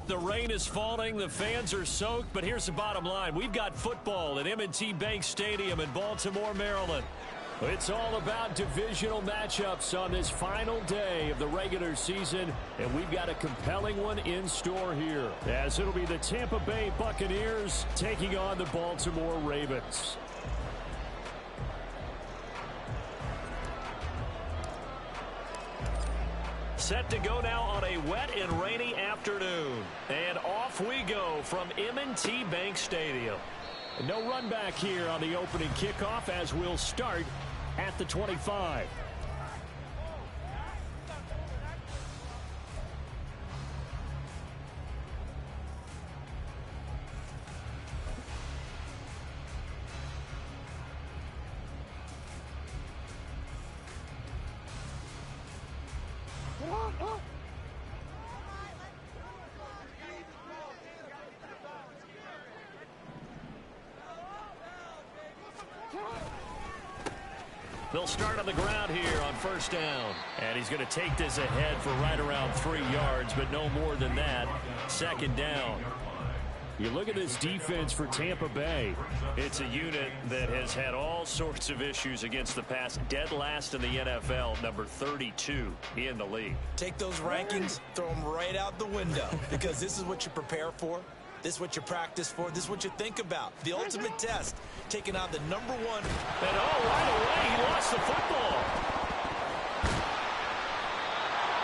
The rain is falling, the fans are soaked, but here's the bottom line. We've got football at M&T Bank Stadium in Baltimore, Maryland. It's all about divisional matchups on this final day of the regular season, and we've got a compelling one in store here, as it'll be the Tampa Bay Buccaneers taking on the Baltimore Ravens. Set to go now on a wet and rainy afternoon. And off we go from M&T Bank Stadium. No run back here on the opening kickoff as we'll start at the 25. They'll start on the ground here on first down. And he's going to take this ahead for right around 3 yards, but no more than that. Second down. You look at this defense for Tampa Bay. It's a unit that has had all sorts of issues against the pass. Dead last in the NFL, number 32 in the league. Take those rankings, throw them right out the window, because this is what you prepare for. This is what you practice for. This is what you think about. The ultimate test, taking on the #1. And right away, he lost the football.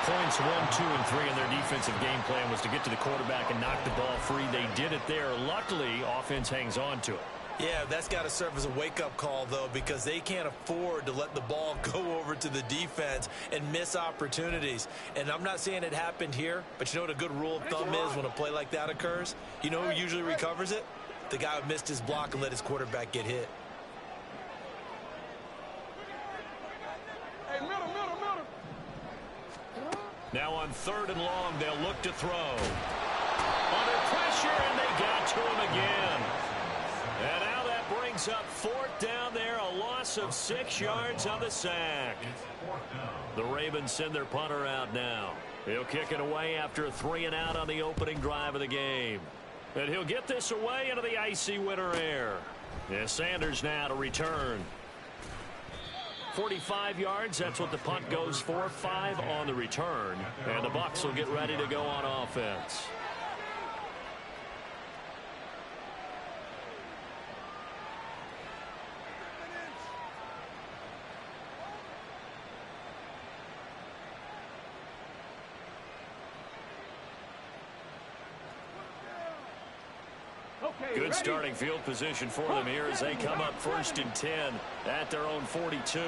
Points 1, 2, and 3 in their defensive game plan was to get to the quarterback and knock the ball free. They did it there. Luckily, offense hangs on to it. Yeah, that's got to serve as a wake-up call, though, because they can't afford to let the ball go over to the defense and miss opportunities. And I'm not saying it happened here, but you know what a good rule of thumb is when a play like that occurs? You know who usually recovers it? The guy who missed his block and let his quarterback get hit. Hey, middle. Now on 3rd and long, they'll look to throw. Under pressure, and they got to him again. And now that brings up 4th down there, a loss of 6 yards on the sack. The Ravens send their punter out now. He'll kick it away after a 3 and out on the opening drive of the game. And he'll get this away into the icy winter air. Yeah, Sanders now to return. 45 yards, that's what the punt goes for. 5 on the return. And the Bucs will get ready to go on offense. Good starting field position for them here as they come up 1st and 10 at their own 42.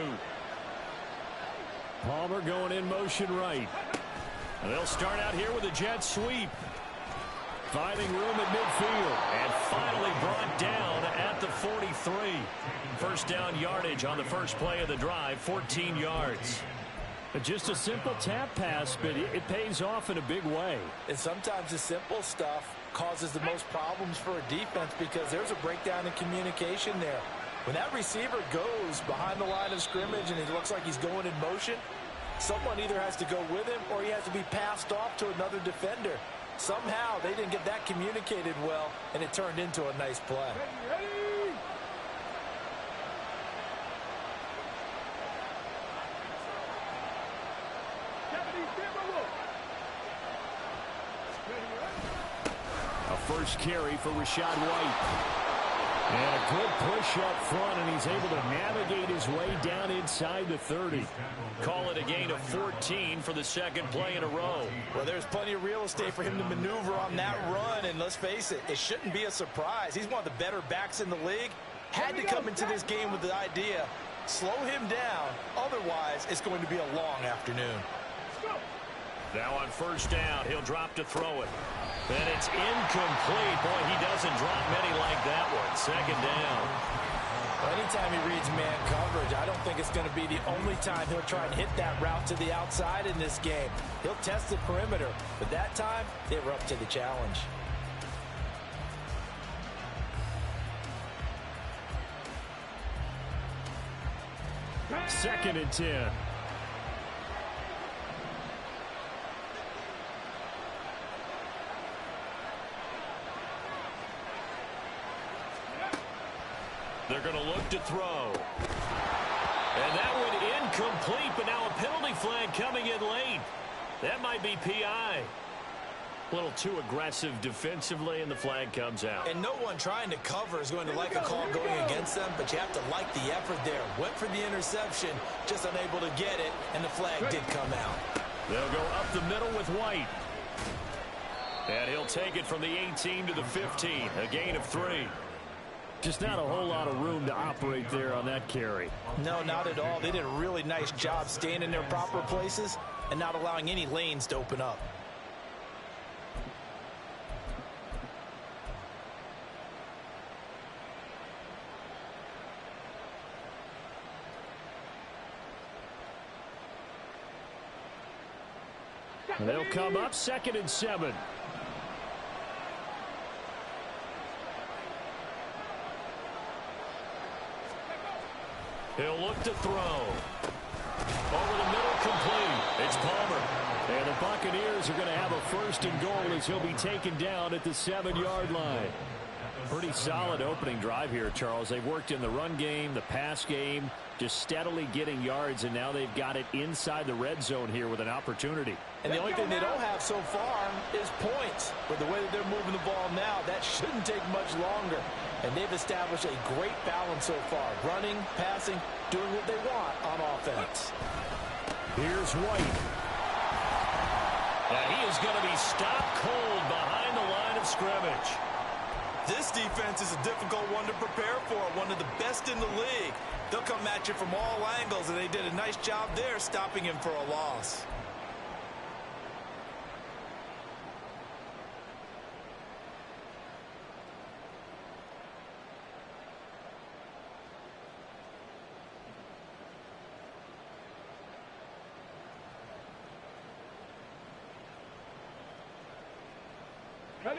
Palmer going in motion right. And they'll start out here with a jet sweep. Finding room at midfield. And finally brought down at the 43. First down yardage on the first play of the drive, 14 yards. Just a simple tap pass, but it pays off in a big way. And sometimes the simple stuff causes the most problems for a defense because there's a breakdown in communication there. When that receiver goes behind the line of scrimmage and it looks like he's going in motion, someone either has to go with him or he has to be passed off to another defender. Somehow they didn't get that communicated well, and it turned into a nice play. First carry for Rashad White. And a good push up front, and he's able to navigate his way down inside the 30. Call it a gain of 14 for the second play in a row. Well, there's plenty of real estate for him to maneuver on that run, and let's face it, it shouldn't be a surprise. He's one of the better backs in the league. Had to come into this game with the idea, slow him down, otherwise it's going to be a long afternoon. Now on first down, he'll drop to throw it. And it's incomplete. Boy, he doesn't drop many like that one. Second down. Well, anytime he reads man coverage, I don't think it's going to be the only time he'll try and hit that route to the outside in this game. He'll test the perimeter, but that time, they were up to the challenge. Second and 10. They're going to look to throw. And that one incomplete, but now a penalty flag coming in late. That might be PI. A little too aggressive defensively, and the flag comes out. And no one trying to cover is going to like a call going against them, but you have to like the effort there. Went for the interception, just unable to get it, and the flag did come out. They'll go up the middle with White. And he'll take it from the 18 to the 15, a gain of 3. Just not a whole lot of room to operate there on that carry. No, not at all. They did a really nice job staying in their proper places and not allowing any lanes to open up. And they'll come up 2nd and 7. He'll look to throw. Over the middle, complete. It's Palmer. And the Buccaneers are going to have a 1st and goal as he'll be taken down at the 7-yard line. Pretty solid opening drive here, Charles. They've worked in the run game, the pass game, just steadily getting yards, and now they've got it inside the red zone here with an opportunity. And the only thing they don't have so far is points. With the way that they're moving the ball now, that shouldn't take much longer. And they've established a great balance so far. Running, passing, doing what they want on offense. Here's White. Now he is going to be stopped cold behind the line of scrimmage. This defense is a difficult one to prepare for, one of the best in the league. They'll come at you from all angles, and they did a nice job there stopping him for a loss.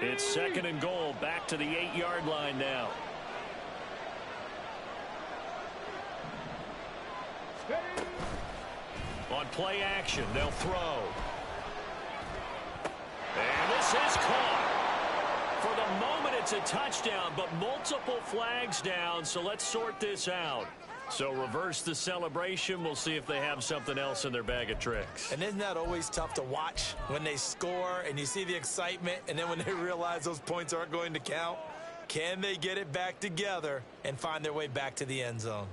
It's 2nd and goal, back to the 8-yard line now. On play action, they'll throw. And this is caught. For the moment, it's a touchdown, but multiple flags down, so let's sort this out. So reverse the celebration. We'll see if they have something else in their bag of tricks. And isn't that always tough to watch when they score and you see the excitement, and then when they realize those points aren't going to count? Can they get it back together and find their way back to the end zone?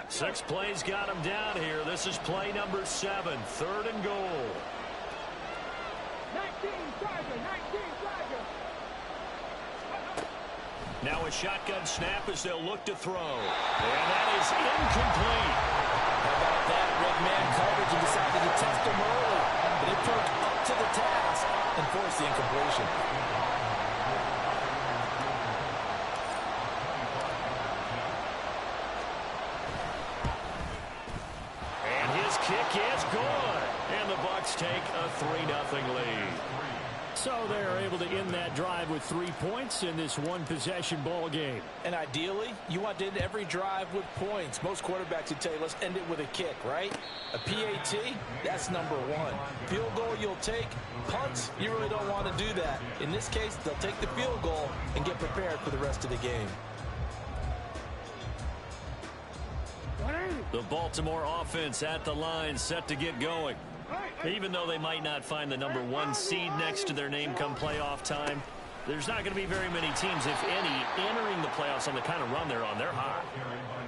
Six plays got him down here. This is play number 7, 3rd and goal. 19 Tiger. Now a shotgun snap as they'll look to throw. And that is incomplete. How about that? Red man coverage and decided to test him early. But it took up to the task and forced the incompletion. Kick is good. And the Bucs take a 3-0 lead. So they're able to end that drive with 3 points in this one-possession ball game. And ideally, you want to end every drive with points. Most quarterbacks would tell you, let's end it with a kick, right? A PAT, that's number 1. Field goal you'll take. Punts, you really don't want to do that. In this case, they'll take the field goal and get prepared for the rest of the game. The Baltimore offense at the line, set to get going. Even though they might not find the number 1 seed next to their name come playoff time, there's not going to be very many teams, if any, entering the playoffs on the kind of run they're on. They're hot.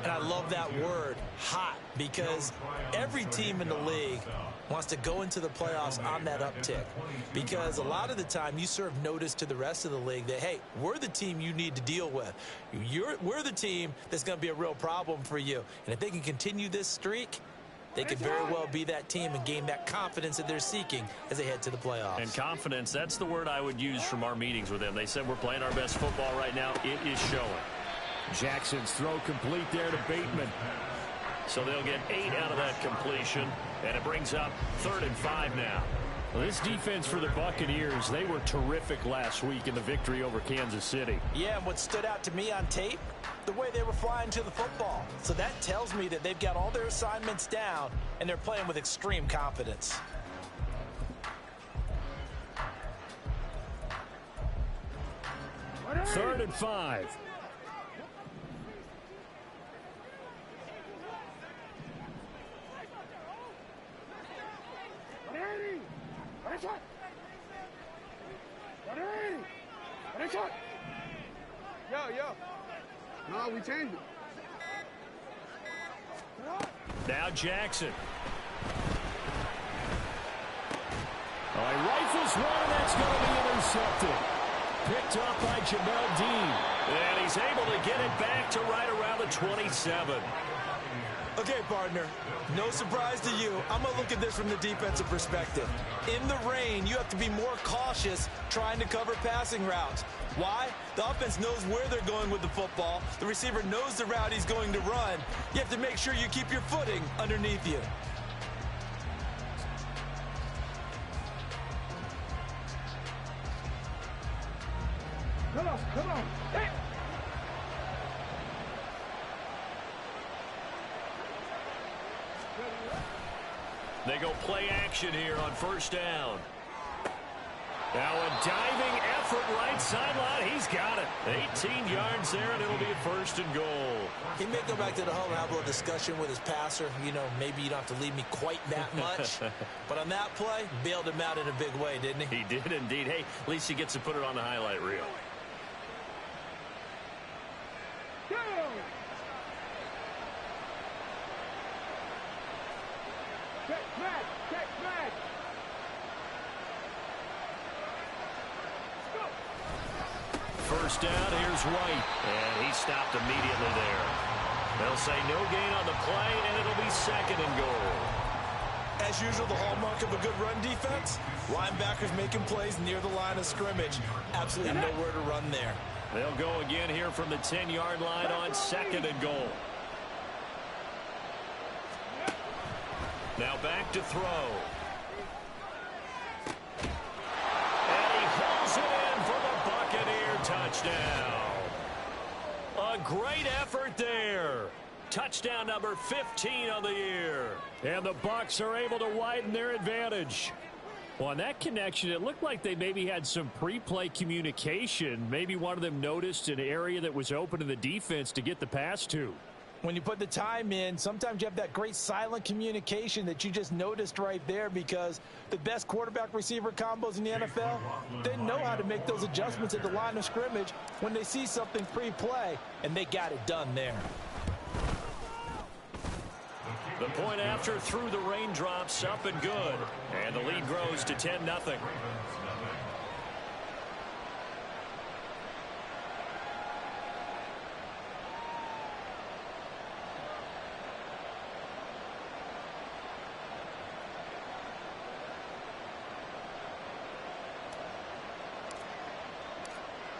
And I love that word, hot, because every team in the league wants to go into the playoffs on that uptick. Because a lot of the time you serve notice to the rest of the league that, hey, we're the team you need to deal with. We're the team that's going to be a real problem for you. And if they can continue this streak, they could very well be that team and gain that confidence that they're seeking as they head to the playoffs. And confidence, that's the word I would use from our meetings with them. They said we're playing our best football right now. It is showing. Jackson's throw complete there to Bateman. So they'll get 8 out of that completion, and it brings up 3rd and 5 now. Well, this defense for the Buccaneers, they were terrific last week in the victory over Kansas City. Yeah, and what stood out to me on tape, the way they were flying to the football. So that tells me that they've got all their assignments down, and they're playing with extreme confidence. Third and 5. No, we changed it. Now Jackson. Oh, he rifles one, and that's going to be intercepted. Picked up by Jamel Dean. And he's able to get it back to right around the 27. Okay, partner, no surprise to you. I'm going to look at this from the defensive perspective. In the rain, you have to be more cautious trying to cover passing routes. Why? The offense knows where they're going with the football. The receiver knows the route he's going to run. You have to make sure you keep your footing underneath you. Come on. Hey. They go play action here on first down. Now a diving effort right sideline. He's got it. 18 yards there, and it'll be a first and goal. He may go back to the home and have a little discussion with his passer. You know, maybe you don't have to leave me quite that much. But on that play, bailed him out in a big way, didn't he? He did indeed. Hey, at least he gets to put it on the highlight reel. Go. Check back. First down, here's White. And he stopped immediately there. They'll say no gain on the play, and it'll be second and goal. As usual, the hallmark of a good run defense, linebackers making plays near the line of scrimmage. Absolutely nowhere to run there. They'll go again here from the 10-yard line on second and goal. Now back to throw. And he holds it in for the Buccaneer touchdown. A great effort there. Touchdown number 15 on the year. And the Bucs are able to widen their advantage. Well, on that connection, it looked like they maybe had some pre-play communication. Maybe one of them noticed an area that was open in the defense to get the pass to. When you put the time in, sometimes you have that great silent communication that you just noticed right there, because the best quarterback-receiver combos in the NFL, they know how to make those adjustments at the line of scrimmage when they see something pre-play, and they got it done there. The point after through the raindrops, up and good. And the lead grows to 10-0.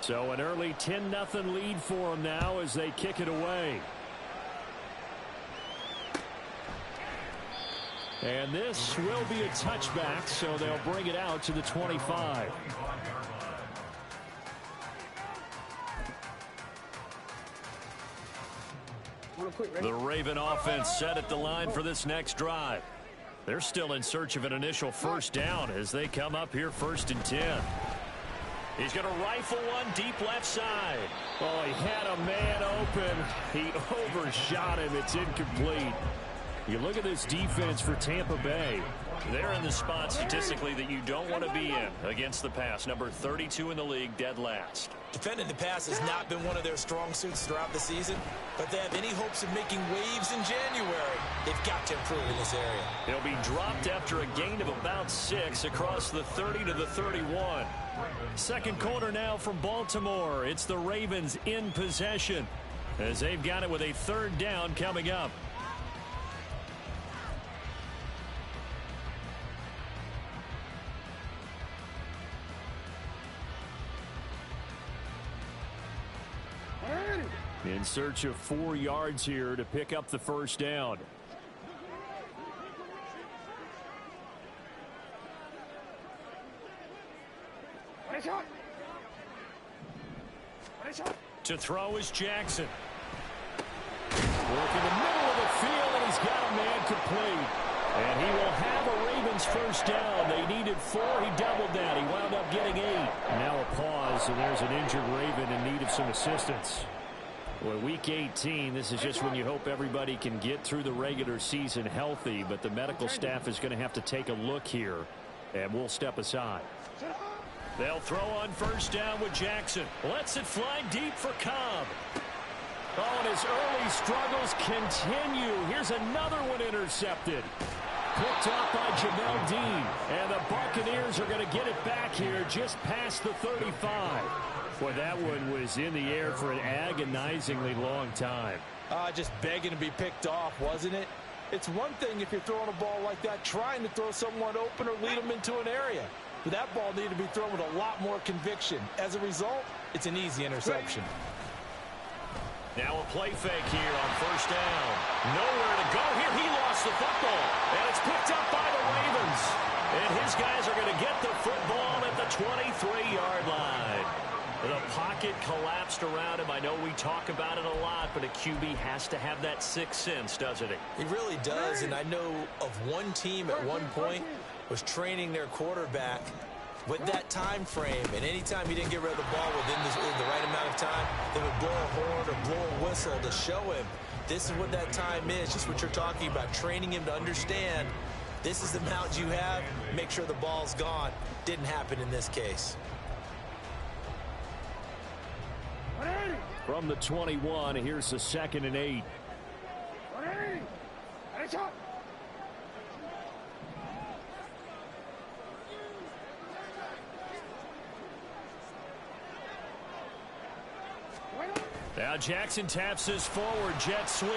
So an early 10-0 lead for them now as they kick it away. And this will be a touchback, so they'll bring it out to the 25. The Raven offense set at the line for this next drive. They're still in search of an initial first down as they come up here first and 10. He's going to rifle one deep left side. Oh, he had a man open. He overshot him. It's incomplete. You look at this defense for Tampa Bay. They're in the spot statistically that you don't want to be in against the pass. Number 32 in the league, dead last. Defending the pass has not been one of their strong suits throughout the season, but they have any hopes of making waves in January, they've got to improve in this area. He'll be dropped after a gain of about 6 across the 30 to the 31. Second quarter now from Baltimore. It's the Ravens in possession as they've got it with a third down coming up. In search of 4 yards here to pick up the first down. To throw is Jackson. Work in the middle of the field, and he's got a man complete. And he will have a Ravens first down. They needed 4. He doubled that. He wound up getting 8. Now a pause, and there's an injured Raven in need of some assistance. Well, week 18, this is just when you hope everybody can get through the regular season healthy, but the medical staff is going to have to take a look here, and we'll step aside. They'll throw on first down with Jackson. Lets it fly deep for Cobb. Oh, and his early struggles continue. Here's another one intercepted. Picked up by Jamel Dean. And the Buccaneers are going to get it back here just past the 35. Boy, that one was in the air for an agonizingly long time. Just begging to be picked off, wasn't it? It's one thing if you're throwing a ball like that, trying to throw someone open or lead them into an area. But that ball needed to be thrown with a lot more conviction. As a result, it's an easy interception. Now a play fake here on first down. Nowhere to go here. He lost the football. And it's picked up by the Ravens. And his guys are going to get the football at the 23-yard line. The pocket collapsed around him. I know we talk about it a lot, but a QB has to have that sixth sense, doesn't he? He really does, and I know of one team at one point was training their quarterback with that time frame, and anytime he didn't get rid of the ball within the right amount of time, they would blow a horn or blow a whistle to show him this is what that time is, just what you're talking about, training him to understand this is the amount you have, make sure the ball's gone. Didn't happen in this case. From the 21, here's the 2nd and 8. Now Jackson taps his forward jet sweep.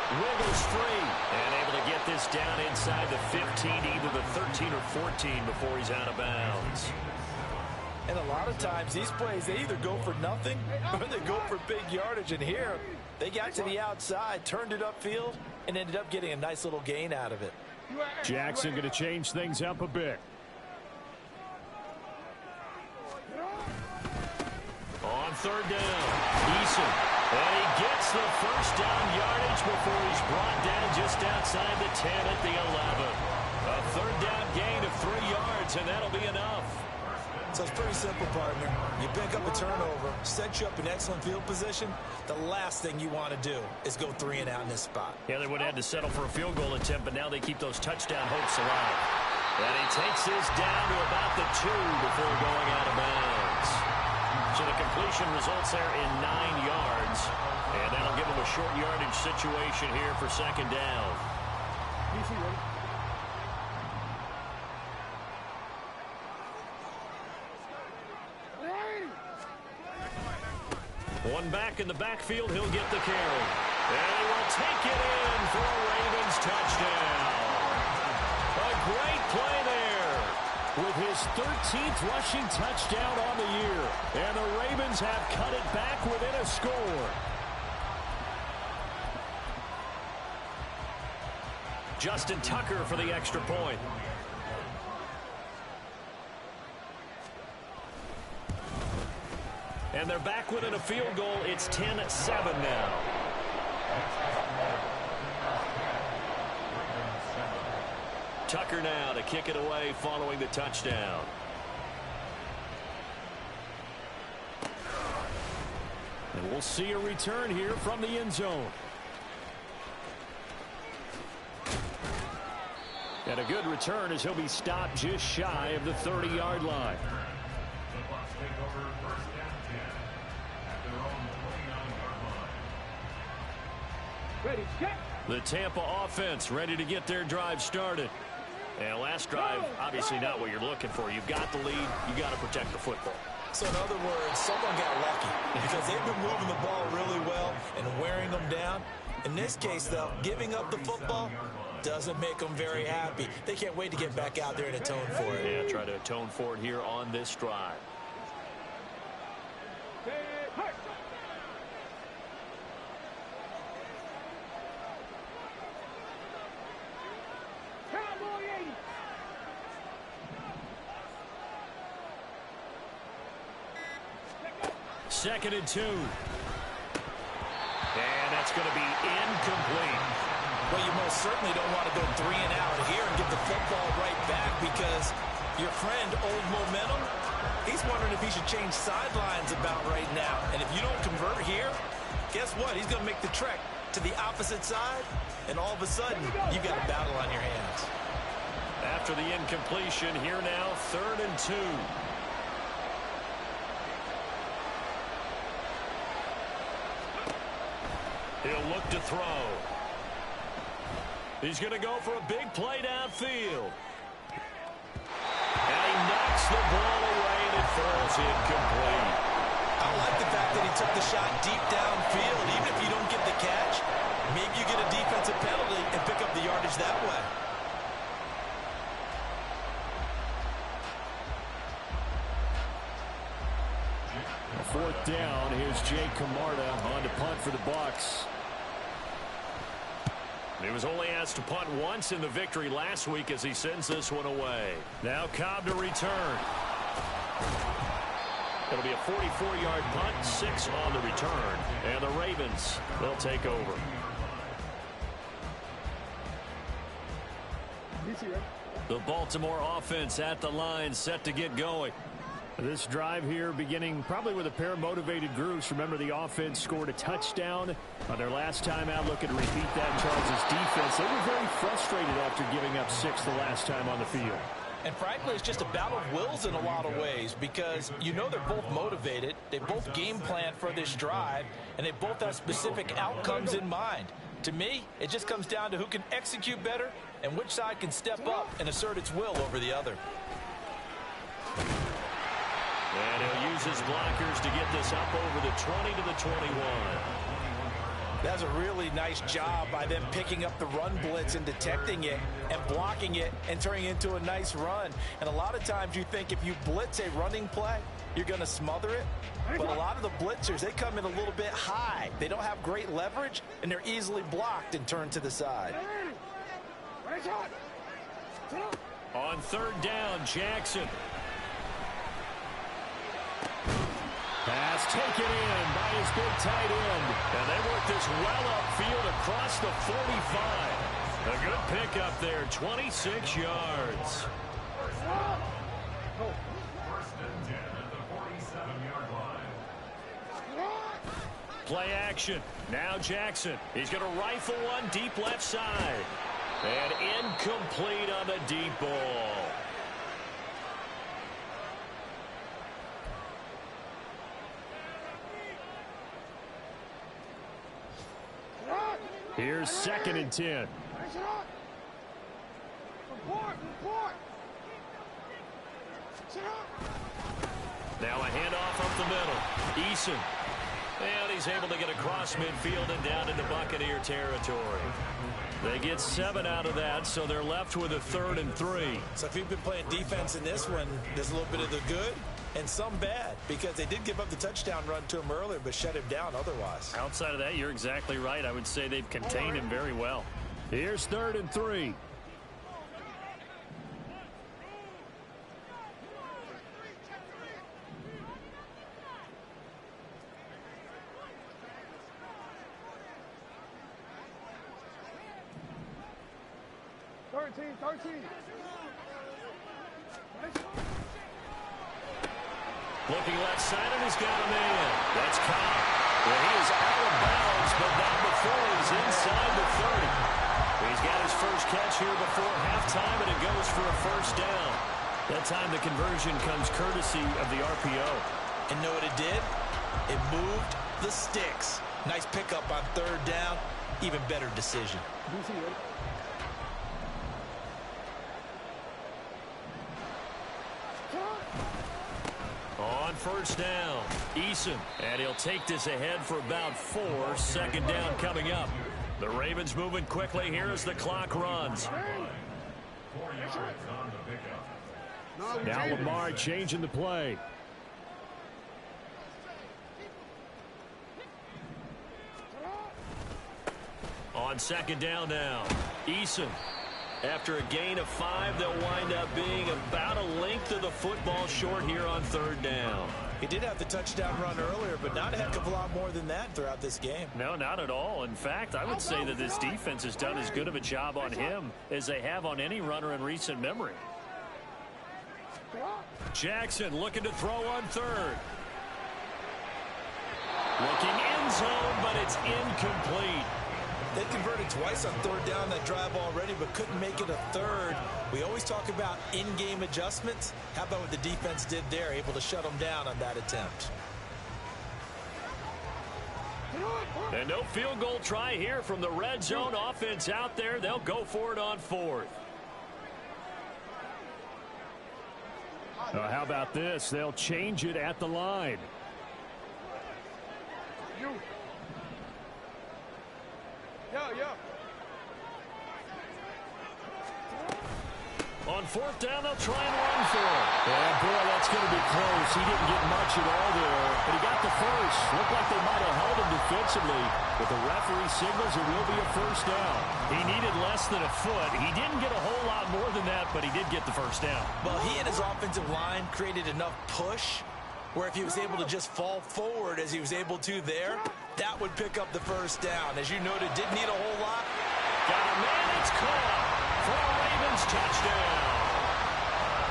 Wiggles free and able to get this down inside the 15, either the 13 or 14 before he's out of bounds. And a lot of times these plays, they either go for nothing or they go for big yardage. And here, they got to the outside, turned it upfield, and ended up getting a nice little gain out of it. Jackson going to change things up a bit. On third down, Eason. And he gets the first down yardage before he's brought down just outside the 10 at the 11. A third down gain of 3 yards, and that'll be enough. So it's pretty simple, partner. You pick up a turnover, set you up in excellent field position. The last thing you want to do is go 3 and out in this spot. Yeah, they would have had to settle for a field goal attempt, but now they keep those touchdown hopes alive. And he takes this down to about the 2 before going out of bounds. So the completion results there in 9 yards. And that'll give him a short yardage situation here for second down. One back in the backfield, he'll get the carry. And he will take it in for a Ravens touchdown. A great play there. With his 13th rushing touchdown on the year. And the Ravens have cut it back within a score. Justin Tucker for the extra point. And they're back within a field goal. It's 10-7 now. Tucker now to kick it away following the touchdown. And we'll see a return here from the end zone. And a good return as he'll be stopped just shy of the 30-yard line. The Tampa offense ready to get their drive started. And last drive, obviously not what you're looking for. You've got the lead. You got to protect the football. So in other words, someone got lucky because they've been moving the ball really well and wearing them down. In this case, though, giving up the football doesn't make them very happy. They can't wait to get back out there and atone for it. Yeah, try to atone for it here on this drive. 2nd and 2. And that's going to be incomplete. Well, you most certainly don't want to go 3 and out here and get the football right back because your friend, Old Momentum, he's wondering if he should change sidelines about right now. And if you don't convert here, guess what? He's going to make the trek to the opposite side, and all of a sudden, you've got a battle on your hands. After the incompletion, here now, 3rd and 2. He'll look to throw. He's going to go for a big play downfield. And he knocks the ball away, and it falls incomplete. I like the fact that he took the shot deep downfield. Even if you don't get the catch, maybe you get a defensive penalty and pick up the yardage that way. Fourth down. Here's Jake Camarda on to punt for the Bucs. He was only asked to punt once in the victory last week as he sends this one away. Now Cobb to return. It'll be a 44-yard punt, 6 on the return. And the Ravens will take over. The Baltimore offense at the line, set to get going. This drive here beginning probably with a pair of motivated groups. Remember, the offense scored a touchdown on their last time out. Looking to repeat that. Charles' defense, they were very frustrated after giving up 6 the last time on the field. And frankly, it's just a battle of wills in a lot of ways because you know they're both motivated. They both game plan for this drive, and they both have specific outcomes in mind. To me, it just comes down to who can execute better and which side can step up and assert its will over the other. And he'll use his blockers to get this up over the 20 to the 21. That's a really nice job by them picking up the run blitz and detecting it and blocking it and turning it into a nice run. And a lot of times you think if you blitz a running play, you're going to smother it. But a lot of the blitzers, they come in a little bit high. They don't have great leverage, and they're easily blocked and turned to the side. On 3rd down, Jackson. Pass taken in by his big tight end. And they work this well upfield across the 45. A good pickup there, 26 yards. Play action. Now Jackson. He's going to rifle one deep left side. And incomplete on the deep ball. Here's 2nd and 10. Now a handoff up the middle. Eason. And he's able to get across midfield and down into Buccaneer territory. They get 7 out of that, so they're left with a 3rd and 3. So if you've been playing defense in this one, there's a little bit of the good and some bad because they did give up the touchdown run to him earlier but shut him down otherwise. Outside of that, you're exactly right. I would say they've contained him very well. Here's 3rd and 3. Looking left side, and he's got a man. That's Cobb. Well, he is out of bounds, but not before he's inside the 30. He's got his first catch here before halftime, and it goes for a 1st down. That time the conversion comes courtesy of the RPO. And know what it did? It moved the sticks. Nice pickup on 3rd down. Even better decision. On 1st down, Eason. And he'll take this ahead for about 4. 2nd down coming up. The Ravens moving quickly here as the clock runs. Now Lamar changing the play. On 2nd down now, Eason. After a gain of 5, they'll wind up being about a length of the football short here on 3rd down. He did have the touchdown run earlier, but not a heck of a lot more than that throughout this game. No, not at all. In fact, I would say that this defense has done as good of a job on him as they have on any runner in recent memory. Jackson looking to throw on 3rd. Looking end zone, but it's incomplete. They converted twice on 3rd down that drive already, but couldn't make it a 3rd. We always talk about in-game adjustments. How about what the defense did there, able to shut them down on that attempt? And no field goal try here from the red zone offense out there. They'll go for it on 4th. How about this? They'll change it at the line. On 4th down, they'll try and run for it. And boy, that's going to be close. He didn't get much at all there, but he got the first. Looked like they might have held him defensively, but the referee signals it will be a 1st down. He needed less than a foot. He didn't get a whole lot more than that, but he did get the 1st down. Well, he and his offensive line created enough push where if he was able to just fall forward as he was able to there, that would pick up the 1st down. As you noted, didn't need a whole lot. Got a man, it's caught for a Ravens touchdown.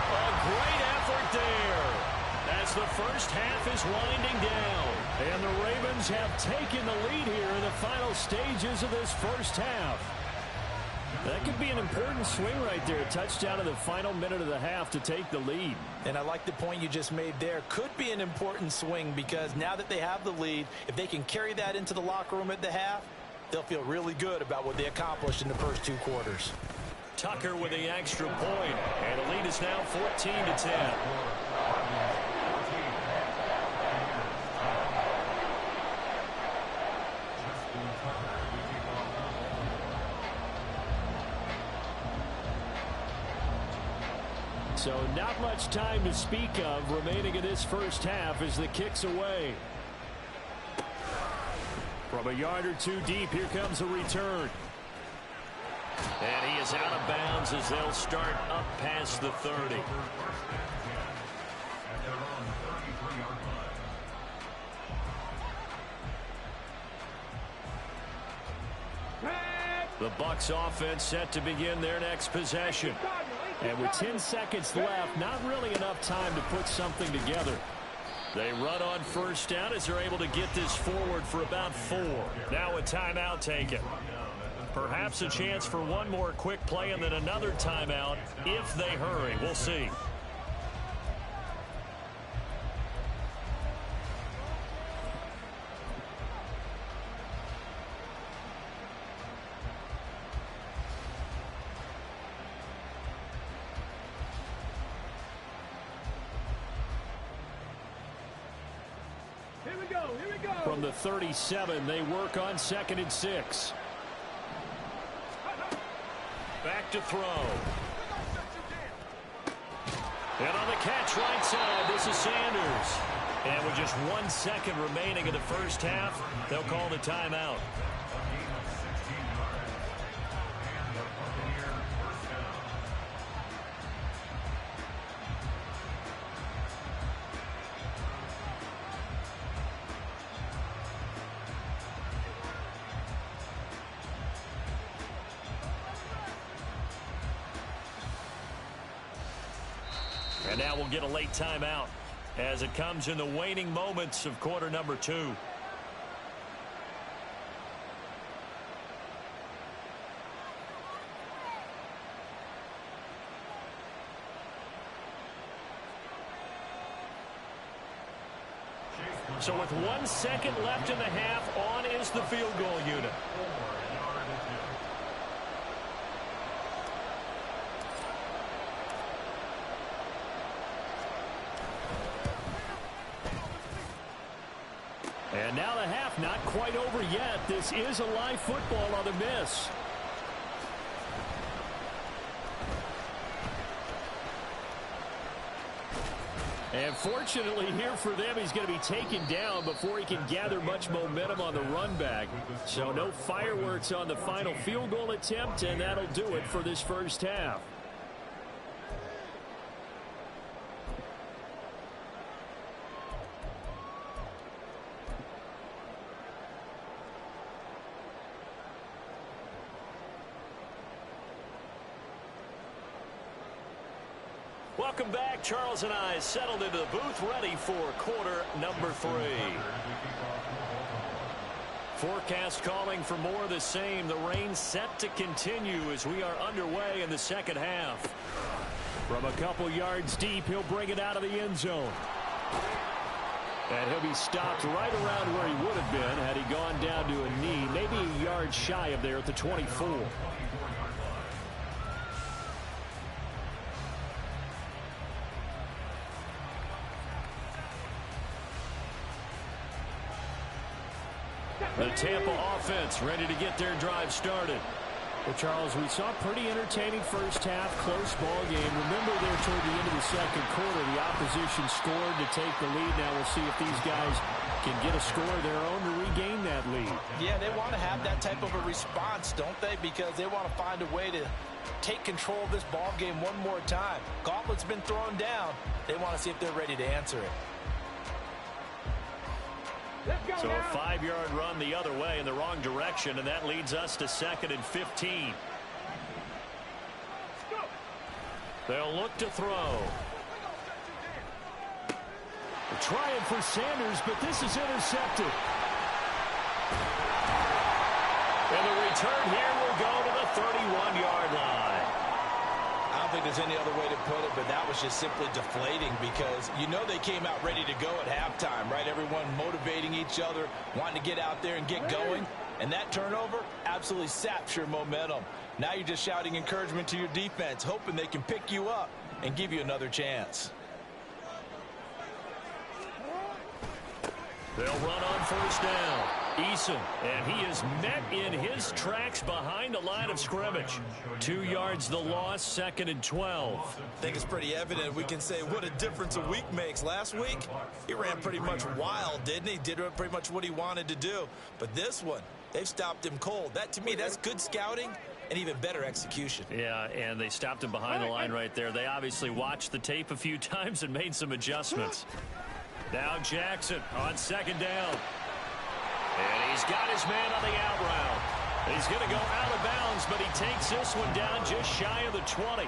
A great effort there as the 1st half is winding down. And the Ravens have taken the lead here in the final stages of this 1st half. That could be an important swing right there. A touchdown in the final minute of the half to take the lead. And I like the point you just made there. Could be an important swing because now that they have the lead, if they can carry that into the locker room at the half, they'll feel really good about what they accomplished in the first 2 quarters. Tucker with the extra point, and the lead is now 14-10. So not much time to speak of remaining in this 1st half as the kick's away. From a yard or 2 deep, here comes a return. And he is out of bounds as they'll start up past the 30. The Bucs offense set to begin their next possession. And with 10 seconds left, not really enough time to put something together. They run on 1st down as they're able to get this forward for about 4. Now a timeout taken. Perhaps a chance for one more quick play and then another timeout if they hurry. We'll see. From the 37, they work on 2nd and 6. Back to throw. And on the catch right side, this is Sanders. And with just 1 second remaining in the 1st half, they'll call the timeout. And now we'll get a late timeout as it comes in the waning moments of quarter number 2. So with 1 second left in the half, on is the field goal unit. And now the half not quite over yet. This is a live football on the miss. And fortunately here for them, he's going to be taken down before he can gather much momentum on the run back. So no fireworks on the final field goal attempt, and that'll do it for this first half. Welcome back. Charles and I settled into the booth, ready for quarter number 3. Forecast calling for more of the same. The rain set to continue as we are underway in the second half. From a couple yards deep, he'll bring it out of the end zone. And he'll be stopped right around where he would have been had he gone down to a knee, maybe a yard shy of there at the 24. The Tampa offense ready to get their drive started. Well, Charles, we saw a pretty entertaining first half, close ball game. Remember there toward the end of the second quarter, the opposition scored to take the lead. Now we'll see if these guys can get a score of their own to regain that lead. Yeah, they want to have that type of a response, don't they? Because they want to find a way to take control of this ball game one more time. Gauntlet's been thrown down. They want to see if they're ready to answer it. So a 5-yard run the other way in the wrong direction, and that leads us to 2nd and 15. They'll look to throw. They're trying for Sanders, but this is intercepted. And the return here will go to the 31-yard line. I don't think there's any other way to put it, but that was just simply deflating because you know they came out ready to go at halftime, right? Everyone motivating each other, wanting to get out there and get going. And that turnover absolutely saps your momentum. Now you're just shouting encouragement to your defense, hoping they can pick you up and give you another chance. They'll run on first down. Eason, and he is met in his tracks behind the line of scrimmage. 2 yards the loss, 2nd and 12. I think it's pretty evident. We can say what a difference a week makes. Last week, he ran pretty much wild, didn't he? Did pretty much what he wanted to do. But this one, they've stopped him cold. That, to me, that's good scouting and even better execution. Yeah, and they stopped him behind the line right there. They obviously watched the tape a few times and made some adjustments. Now Jackson on 2nd down. And he's got his man on the out route. He's going to go out of bounds, but he takes this one down just shy of the 20.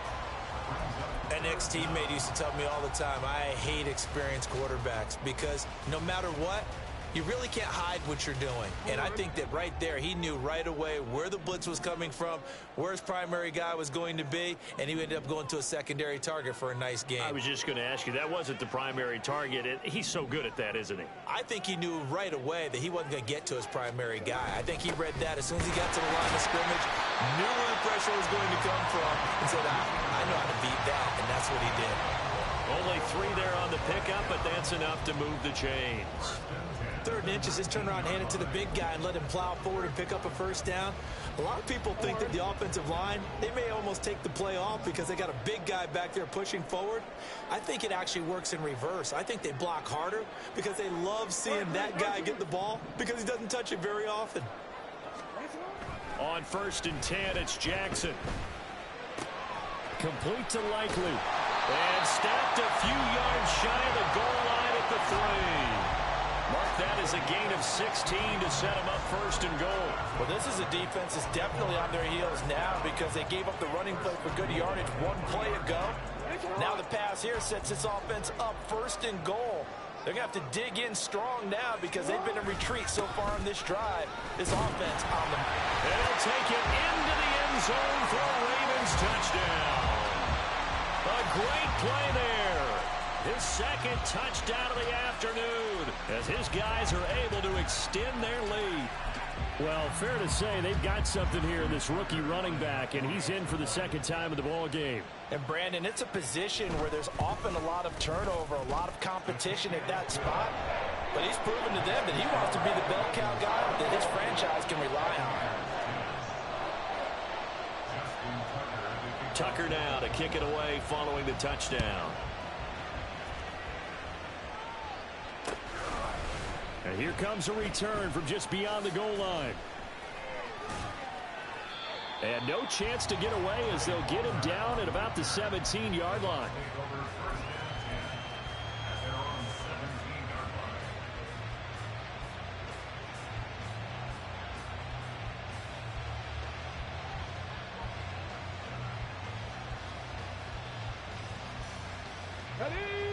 An ex-teammate used to tell me all the time, I hate experienced quarterbacks because no matter what, you really can't hide what you're doing. And I think that right there, he knew right away where the blitz was coming from, where his primary guy was going to be, and he ended up going to a secondary target for a nice game. I was just going to ask you, that wasn't the primary target. He's so good at that, isn't he? I think he knew right away that he wasn't going to get to his primary guy. I think he read that as soon as he got to the line of scrimmage, knew where the pressure was going to come from, and said, I know how to beat that, and that's what he did. Only 3 there on the pickup, but that's enough to move the chains. 3rd and inches, just turn around and hand it to the big guy and let him plow forward and pick up a first down. A lot of people think that the offensive line, they may almost take the play off because they got a big guy back there pushing forward. I think it actually works in reverse. I think they block harder because they love seeing that guy get the ball because he doesn't touch it very often. On 1st and 10, it's Jackson. Complete to Likely. And stopped a few yards shy of the goal line at the 3. Mark that as a gain of 16 to set them up 1st and goal. Well, this is a defense that's definitely on their heels now because they gave up the running play for good yardage 1 play ago. Now the pass here sets this offense up 1st and goal. They're going to have to dig in strong now because they've been in retreat so far in this drive. This offense on them. And he'll take it into the end zone for a Ravens touchdown. A great play there. His 2nd touchdown of the afternoon as his guys are able to extend their lead. Well, fair to say they've got something here in this rookie running back, and he's in for the 2nd time of the ball game. And, Brandon, it's a position where there's often a lot of turnover, a lot of competition at that spot. But he's proven to them that he wants to be the bell cow guy that his franchise can rely on. Tucker now to kick it away following the touchdown. And here comes a return from just beyond the goal line. And no chance to get away as they'll get him down at about the 17-yard line.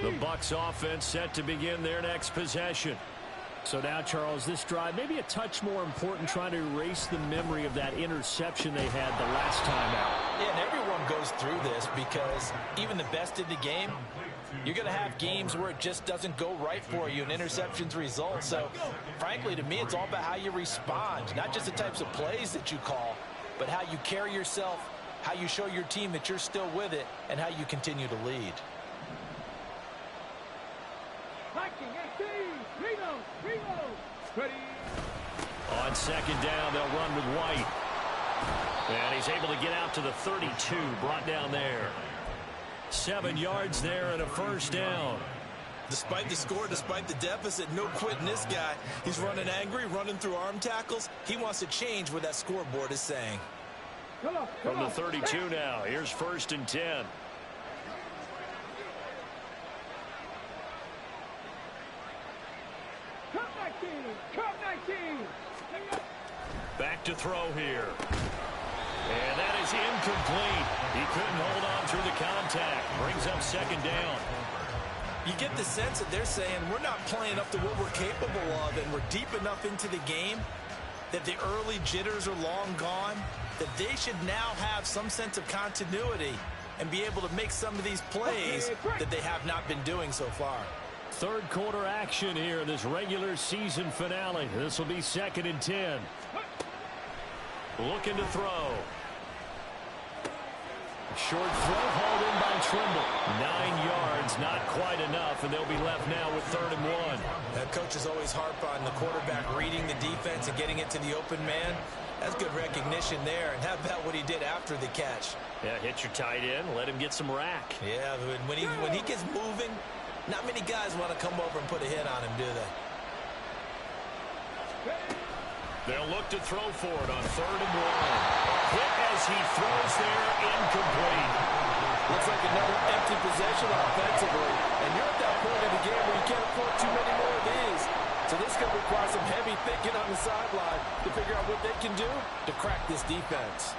The Bucs offense set to begin their next possession. So now, Charles, this drive maybe a touch more important, trying to erase the memory of that interception they had the last time out. Yeah, and everyone goes through this because even the best in the game, you're going to have games where it just doesn't go right for you and interceptions result. So, frankly, to me, it's all about how you respond, not just the types of plays that you call, but how you carry yourself, how you show your team that you're still with it, and how you continue to lead. On second down, they'll run with White. And he's able to get out to the 32, brought down there. 7 yards there and a first down. Despite the score, despite the deficit, no quitting this guy. He's running angry, running through arm tackles. He wants to change what that scoreboard is saying. From the 32 now, here's 1st and 10. Back to throw here. And that is incomplete. He couldn't hold on through the contact. Brings up 2nd down. You get the sense that they're saying we're not playing up to what we're capable of, and we're deep enough into the game that the early jitters are long gone, that they should now have some sense of continuity and be able to make some of these plays that they have not been doing so far. 3rd quarter action here in this regular season finale. This will be 2nd and 10. Looking to throw. Short throw hauled in by Trimble. 9 yards, not quite enough, and they'll be left now with 3rd and 1. That coach is always harp on the quarterback reading the defense and getting it to the open man. That's good recognition there. And how about what he did after the catch? Yeah, hit your tight end, let him get some rack. Yeah, when he gets moving, not many guys want to come over and put a hit on him, do they? They'll look to throw for it on 3rd and 1. Hit as he throws there, incomplete. Looks like another empty possession offensively. And you're at that point in the game where you can't afford too many more of these. So this could require some heavy thinking on the sideline to figure out what they can do to crack this defense.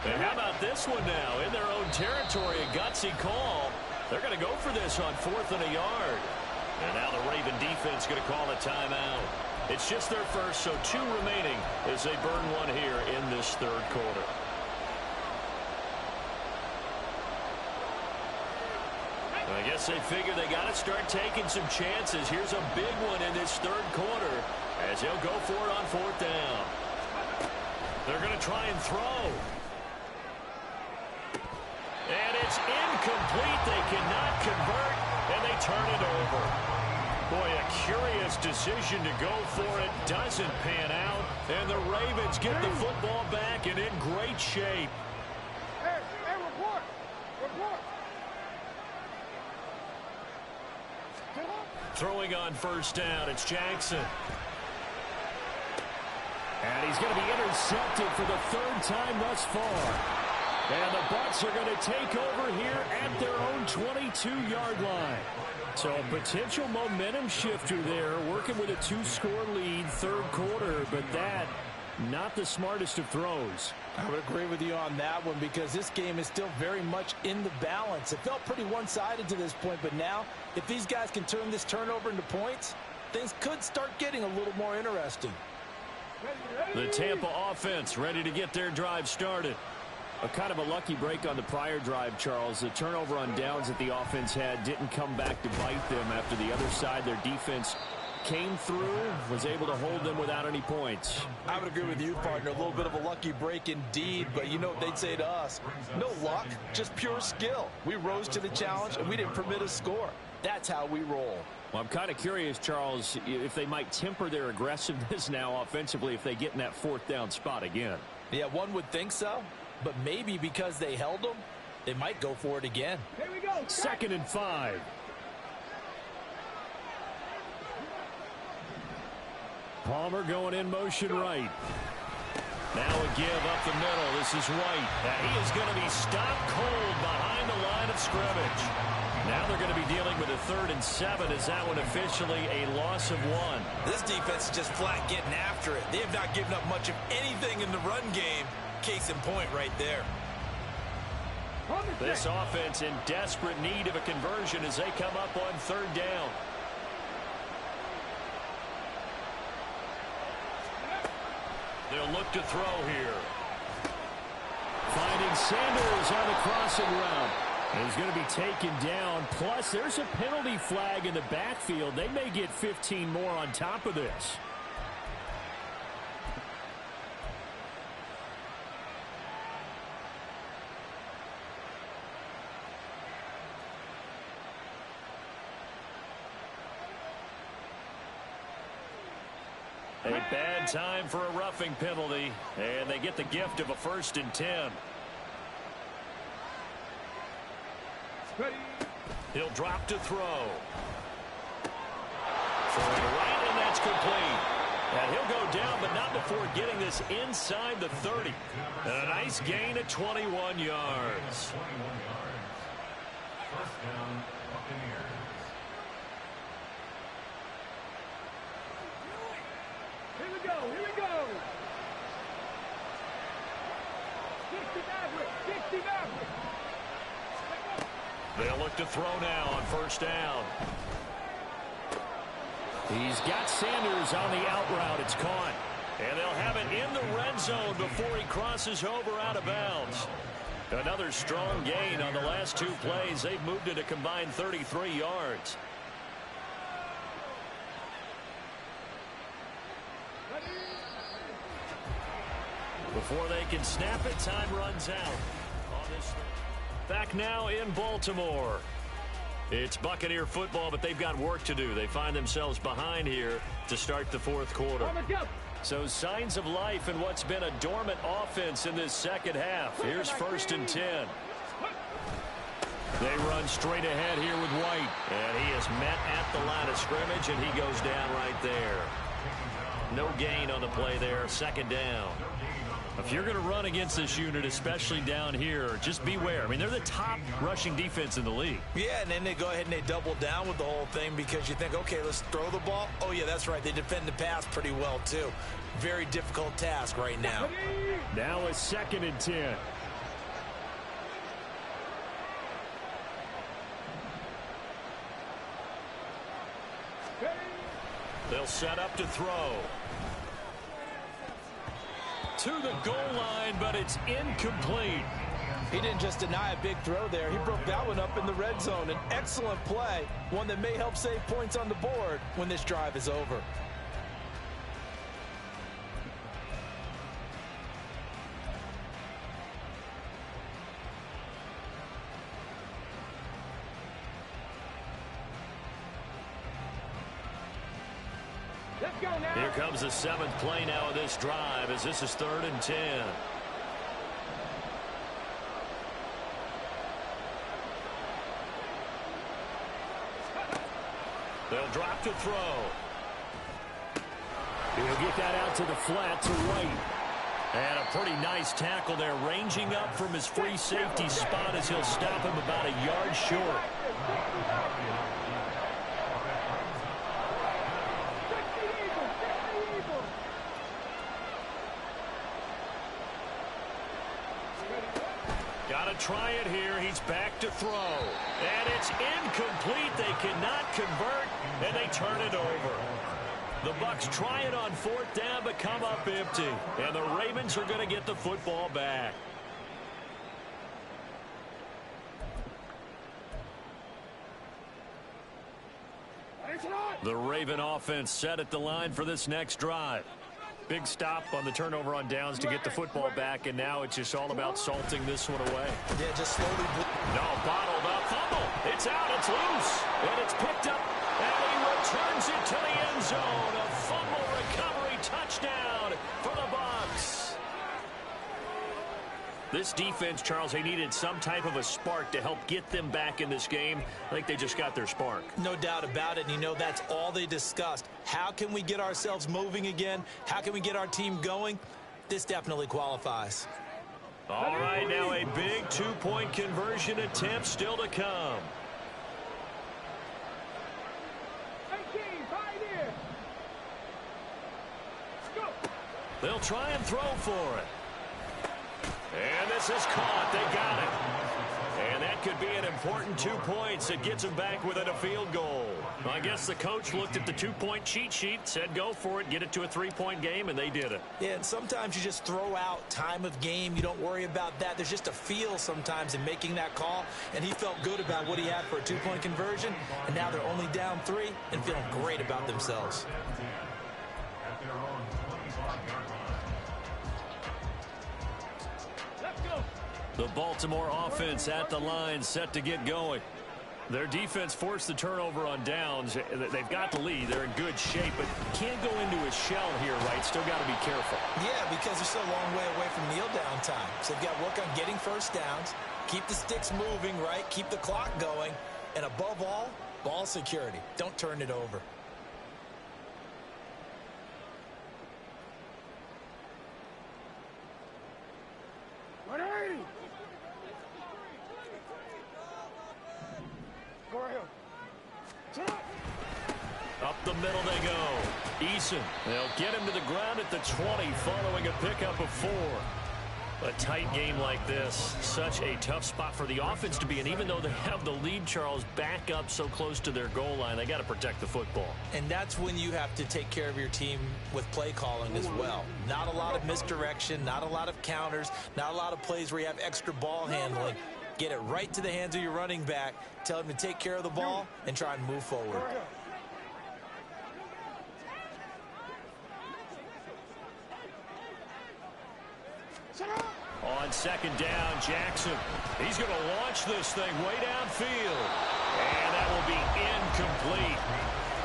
And how about this one now? In their own territory, a gutsy call. They're going to go for this on 4th and a yard. And now the Raven defense going to call a timeout. It's just their first, so 2 remaining as they burn one here in this 3rd quarter. I guess they figure they got to start taking some chances. Here's a big one in this 3rd quarter as they'll go for it on 4th down. They're going to try and throw. And it's incomplete. They cannot convert, and they turn it over. Boy, a curious decision to go for it. Doesn't pan out, and the Ravens get the football back and in great shape. Hey, report. Throwing on 1st down, it's Jackson. And he's going to be intercepted for the 3rd time thus far. And the Bucs are going to take over here at their own 22-yard line. So a potential momentum shifter there, working with a 2-score lead, 3rd quarter, but that, not the smartest of throws. I would agree with you on that one because this game is still very much in the balance. It felt pretty one-sided to this point, but now, if these guys can turn this turnover into points, things could start getting a little more interesting. The Tampa offense ready to get their drive started. A kind of a lucky break on the prior drive, Charles. The turnover on downs that the offense had didn't come back to bite them after the other side. Their defense came through, was able to hold them without any points. I would agree with you, partner. A little bit of a lucky break indeed, but you know what they'd say to us? No luck, just pure skill. We rose to the challenge, and we didn't permit a score. That's how we roll. Well, I'm kind of curious, Charles, if they might temper their aggressiveness now offensively if they get in that fourth down spot again. Yeah, one would think so, but maybe because they held them, they might go for it again. Here we go. 2nd and 5. Palmer going in motion right. Now a give up the middle. This is White. Now he is going to be stopped cold behind the line of scrimmage. Now they're going to be dealing with a 3rd and 7. Is that one officially a loss of 1? This defense is just flat getting after it. They have not given up much of anything in the run game. Case in point right there. This offense in desperate need of a conversion as they come up on 3rd down. They'll look to throw here. Finding Sanders on the crossing route. He's going to be taken down. Plus, there's a penalty flag in the backfield. They may get 15 more on top of this. A bad time for a roughing penalty, and they get the gift of a 1st and 10. He'll drop to throw. Throwing right, and that's complete. And he'll go down, but not before getting this inside the 30. And a nice gain of 21 yards. Here we go. 60 Maverick. They'll look to throw now on 1st down. He's got Sanders on the out route. It's caught. And they'll have it in the red zone before he crosses over out of bounds. Another strong gain on the last 2 plays. They've moved it a combined 33 yards. Before they can snap it, time runs out. Back now in Baltimore. It's Buccaneer football, but they've got work to do. They find themselves behind here to start the 4th quarter. So signs of life in what's been a dormant offense in this 2nd half. Here's 1st and 10. They run straight ahead here with White. And he is met at the line of scrimmage, and he goes down right there. No gain on the play there. 2nd down. If you're going to run against this unit, especially down here, just beware. I mean, they're the top rushing defense in the league. Yeah, and then they go ahead and they double down with the whole thing because you think, okay, let's throw the ball. Oh, yeah, that's right. They defend the pass pretty well, too. Very difficult task right now. Now a 2nd and 10. They'll set up to throw. To the goal line, but it's incomplete. He didn't just deny a big throw there. He broke that one up in the red zone. An excellent play, one that may help save points on the board when this drive is over. Let's go now. Here comes the 7th play now of this drive as this is 3rd and 10. They'll drop to throw. He'll get that out to the flat to White. And a pretty nice tackle there, ranging up from his free safety spot as he'll stop him about a yard short. Got to try it here. He's back to throw. And it's incomplete. They cannot convert, and they turn it over. The Bucs try it on 4th down, but come up empty. And the Ravens are going to get the football back. The Raven offense set at the line for this next drive. Big stop on the turnover on downs to get the football back, and now it's just all about salting this one away. Yeah, just slowly. No, bottled up. Fumble. It's out. It's loose. And it's picked up. And he returns it to the end zone. A fumble recovery touchdown for the Bucs. This defense, Charles, they needed some type of a spark to help get them back in this game. I think they just got their spark. No doubt about it. And, you know, that's all they discussed. How can we get ourselves moving again? How can we get our team going? This definitely qualifies. All right, now a big two-point conversion attempt still to come. 18, right here. Go. They'll try and throw for it. And this is caught. They got it. And that could be an important 2 points. It gets them back within a field goal. I guess the coach looked at the two-point cheat sheet, said go for it, get it to a three-point game, and they did it. Yeah, and sometimes you just throw out time of game. You don't worry about that. There's just a feel sometimes in making that call, and he felt good about what he had for a two-point conversion, and now they're only down 3 and feeling great about themselves. The Baltimore offense at the line, set to get going. Their defense forced the turnover on downs. They've got the lead. They're in good shape, but can't go into a shell here, right? Still got to be careful. Yeah, because they're still a long way away from kneel down time. So they've got to work on getting first downs, keep the sticks moving, right? Keep the clock going, and above all, ball security. Don't turn it over. Up the middle they go. Eason, they'll get him to the ground at the 20 following a pickup of 4. A tight game like this, such a tough spot for the offense to be in. Even though they have the lead, Charles, back up so close to their goal line, they got to protect the football. And that's when you have to take care of your team with play calling as well. Not a lot of misdirection, not a lot of counters, not a lot of plays where you have extra ball handling. Get it right to the hands of your running back, tell him to take care of the ball, and try and move forward. On second down, Jackson. He's going to launch this thing way downfield. And that will be incomplete.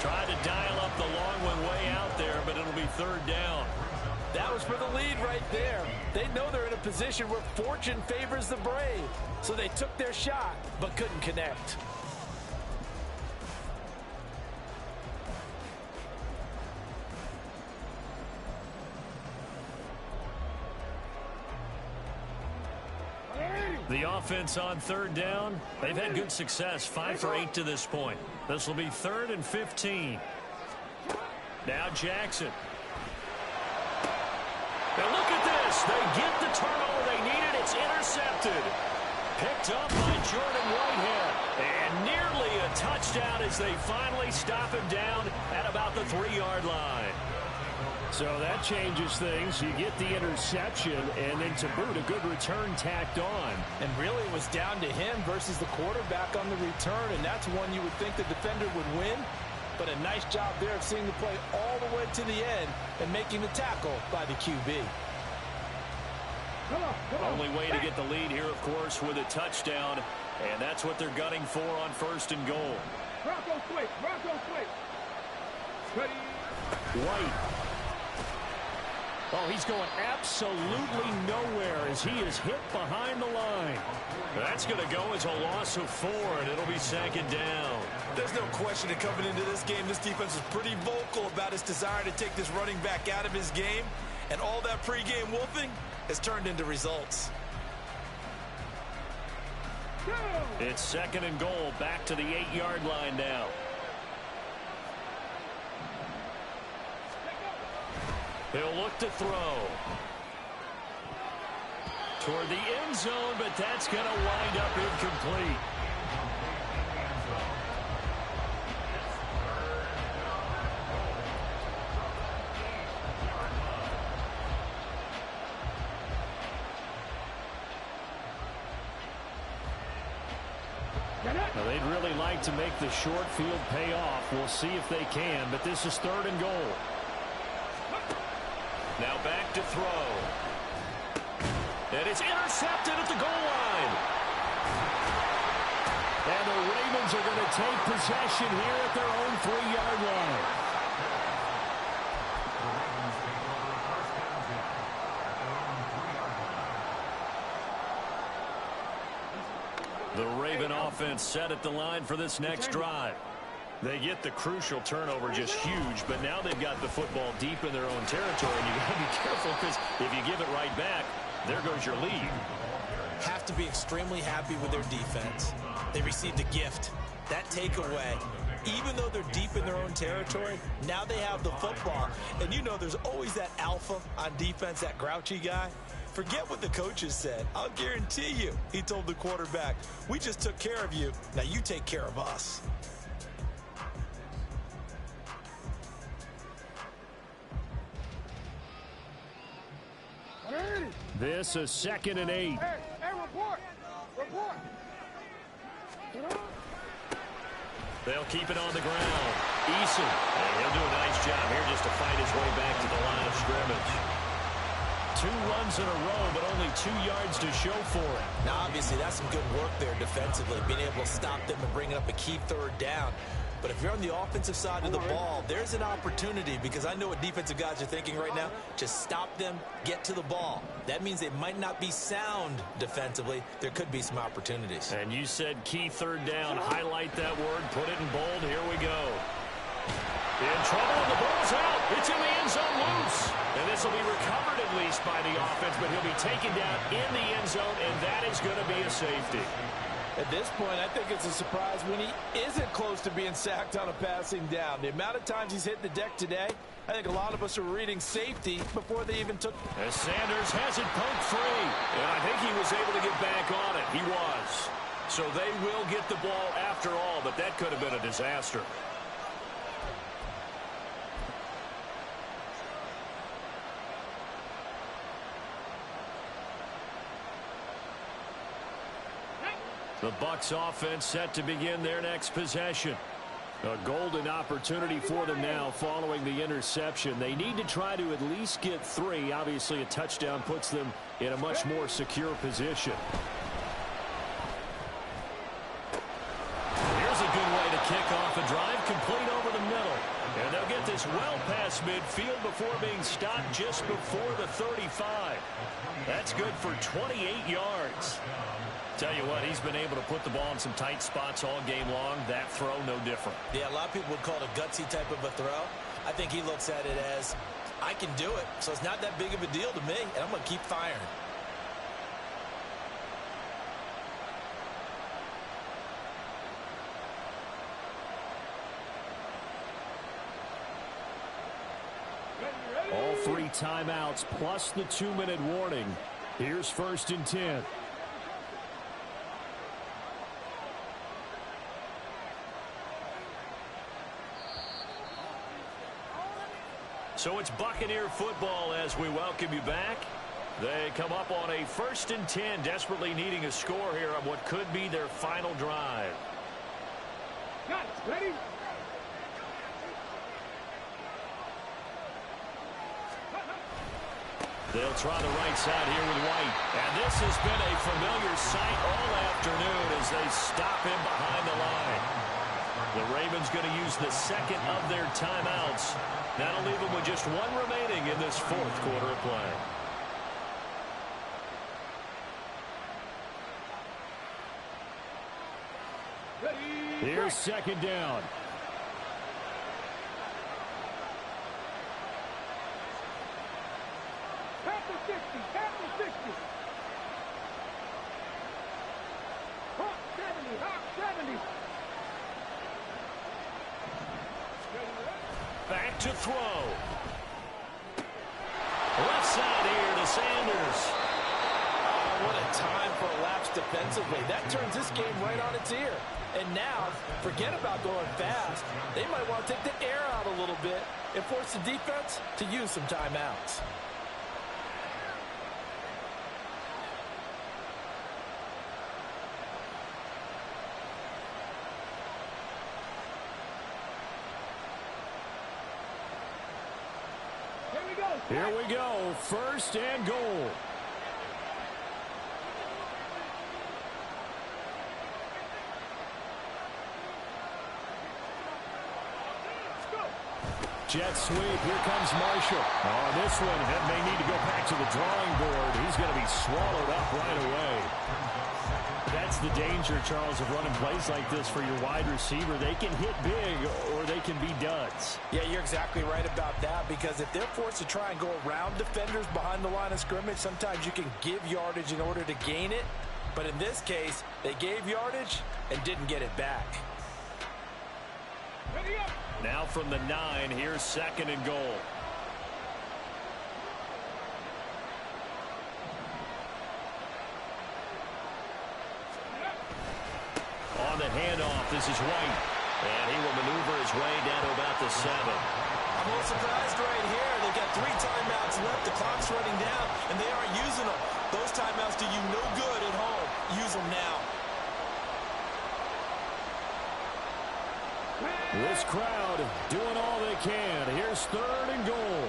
Tried to dial up the long one way out there, but it'll be third down. That was for the lead right there. They know they're in a position where fortune favors the brave. So they took their shot, but couldn't connect. The offense on third down, they've had good success, 5 for 8 to this point. This will be 3rd and 15. Now Jackson. Now look at this. They get the turnover they needed. It's intercepted. Picked up by Jordan Whitehead. And nearly a touchdown as they finally stop him down at about the 3-yard line. So that changes things. You get the interception, and then to boot, a good return tacked on. And really it was down to him versus the quarterback on the return, and that's one you would think the defender would win. But a nice job there of seeing the play all the way to the end and making the tackle by the QB. Come on. Only way to get the lead here, of course, with a touchdown, and that's what they're gunning for on 1st and goal. Bronco switch. Ready. White. Oh, he's going absolutely nowhere as he is hit behind the line. That's going to go as a loss of 4, and it'll be 2nd down. There's no question that coming into this game, this defense is pretty vocal about its desire to take this running back out of his game, and all that pregame wolfing has turned into results. It's 2nd and goal, back to the 8-yard line now. He'll look to throw. Toward the end zone, but that's going to wind up incomplete. Now, they'd really like to make the short field pay off. We'll see if they can, but this is 3rd and goal. Now back to throw. And it's intercepted at the goal line. And the Ravens are going to take possession here at their own 3-yard line. The Raven offense set at the line for this next drive. They get the crucial turnover, just huge, but now they've got the football deep in their own territory, and you got to be careful because if you give it right back, there goes your lead. Have to be extremely happy with their defense. They received a gift. That takeaway, even though they're deep in their own territory, now they have the football. And you know there's always that alpha on defense, that grouchy guy. Forget what the coaches said. I'll guarantee you, he told the quarterback, we just took care of you. Now you take care of us. This is 2nd and 8. Hey, report. Report. They'll keep it on the ground. Eason, and he'll do a nice job here just to fight his way back to the line of scrimmage. 2 runs in a row, but only 2 yards to show for it. Now, obviously, that's some good work there defensively, being able to stop them and bringing up a key 3rd down. But if you're on the offensive side of the ball, there's an opportunity, because I know what defensive guys are thinking right now. Just stop them, get to the ball. That means they might not be sound defensively. There could be some opportunities. And you said key 3rd down. Highlight that word. Put it in bold. Here we go. In trouble, and the ball's out. It's in the end zone loose. And this will be recovered at least by the offense, but he'll be taken down in the end zone, and that is going to be a safety. At this point, I think it's a surprise when he isn't close to being sacked on a passing down. The amount of times he's hit the deck today, I think a lot of us are reading safety before they even took. As Sanders has it poked free. And I think he was able to get back on it. He was. So they will get the ball after all, but that could have been a disaster. The Bucs offense set to begin their next possession. A golden opportunity for them now following the interception. They need to try to at least get 3. Obviously, a touchdown puts them in a much more secure position. Here's a good way to kick off a drive, complete over the middle. And they'll get this well past midfield before being stopped just before the 35. That's good for 28 yards. Tell you what, he's been able to put the ball in some tight spots all game long. That throw, no different. Yeah, a lot of people would call it a gutsy type of a throw. I think he looks at it as, I can do it, so it's not that big of a deal to me, and I'm going to keep firing. All 3 timeouts plus the 2-minute warning. Here's 1st and 10. So it's Buccaneer football as we welcome you back. They come up on a 1st and 10, desperately needing a score here on what could be their final drive. Got it. Ready? They'll try the right side here with White. And this has been a familiar sight all afternoon as they stop him behind the line. The Ravens going to use the 2nd of their timeouts. That'll leave them with just 1 remaining in this 4th quarter of play. Here's 2nd down. Tap the 60. Tap the 60. Hawk 70. Hawk 70. Back to throw. Left side here to Sanders. Oh, what a time for a lapse defensively. That turns this game right on its ear. And now, forget about going fast. They might want to take the air out a little bit and force the defense to use some timeouts. Here we go, first and goal. Jet sweep, here comes Marshall. Oh, this one may need to go back to the drawing board. He's going to be swallowed up right away. That's the danger, Charles, of running plays like this for your wide receiver. They can hit big or they can be duds. Yeah, you're exactly right about that, because if they're forced to try and go around defenders behind the line of scrimmage, sometimes you can give yardage in order to gain it. But in this case, they gave yardage and didn't get it back. Ready up. Now from the 9, here's second and goal. On the handoff, this is White. And he will maneuver his way down to about the 7. I'm a little surprised right here. They've got 3 timeouts left. The clock's running down, and they aren't using them. Those timeouts do you no good at home. Use them now. This crowd doing all they can. Here's third and goal.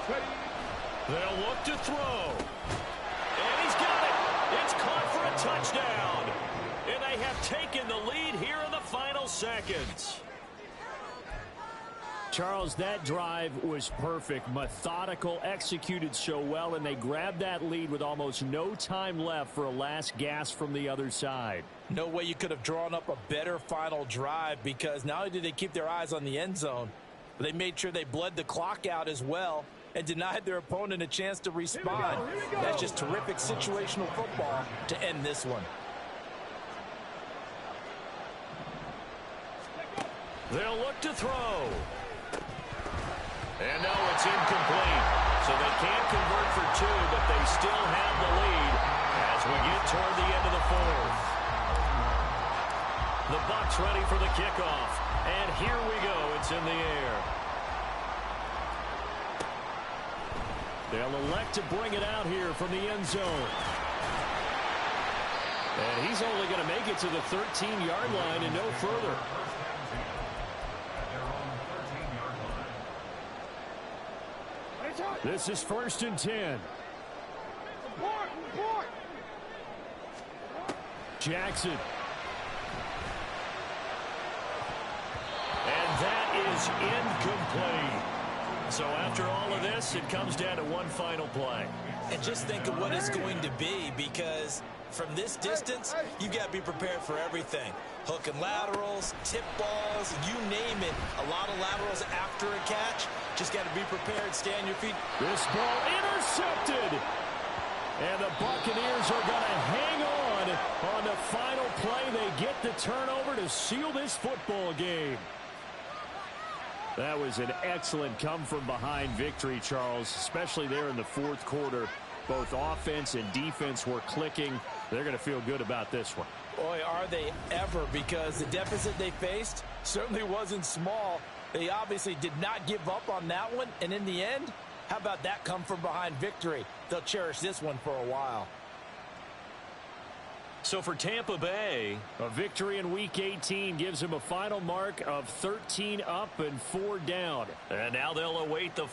Ready. They'll look to throw. And he's got it. It's caught for a touchdown. And they have taken the lead here in the final seconds. Charles, that drive was perfect, methodical, executed so well, and they grabbed that lead with almost no time left for a last gasp from the other side. No way you could have drawn up a better final drive, because not only did they keep their eyes on the end zone, but they made sure they bled the clock out as well and denied their opponent a chance to respond. That's just terrific situational football to end this one. They'll look to throw. And no, it's incomplete. So they can't convert for 2, but they still have the lead as we get toward the end of the 4th. The Bucs ready for the kickoff. And here we go. It's in the air. They'll elect to bring it out here from the end zone. And he's only going to make it to the 13-yard line and no further. This is first and 10. Report. Jackson. And that is incomplete. So after all of this, it comes down to one final play. And just think of what it's going to be, because from this distance, you've got to be prepared for everything. Hook and laterals, tip balls, you name it. A lot of laterals after a catch. Just got to be prepared, stay on your feet. This ball intercepted. And the Buccaneers are going to hang on the final play. They get the turnover to seal this football game. That was an excellent come-from-behind victory, Charles, especially there in the 4th quarter. Both offense and defense were clicking. They're going to feel good about this one. Boy, are they ever, because the deficit they faced certainly wasn't small. They obviously did not give up on that one, and in the end, how about that come-from-behind victory? They'll cherish this one for a while. So for Tampa Bay, a victory in Week 18 gives them a final mark of 13 up and 4 down. and now they'll await the